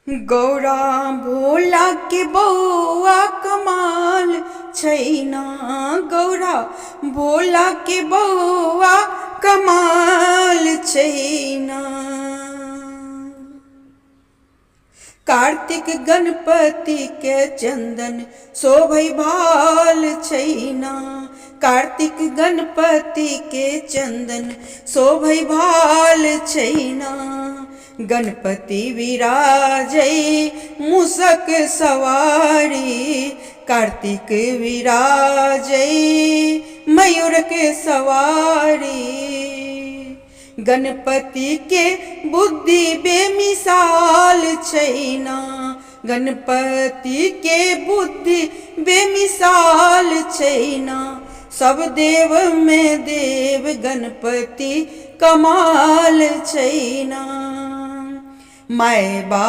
गौरा भोला के बौआ कमाल छैना। गौरा भोला के बौआ कमाल छैना। कार्तिक गणपति के चंदन शोभै भाल छैना। कार्तिक गणपति के चंदन शोभै भाल छैना। गणपति विराजै मूषक सवारी। कार्तिक विराजै मयूर के सवारी। गणपति के बुद्धि बेमिसाल छैना। गणपति के बुद्धि बेमिसाल छैना। सब देव में देव गणपति कमाल छैना। माय बाप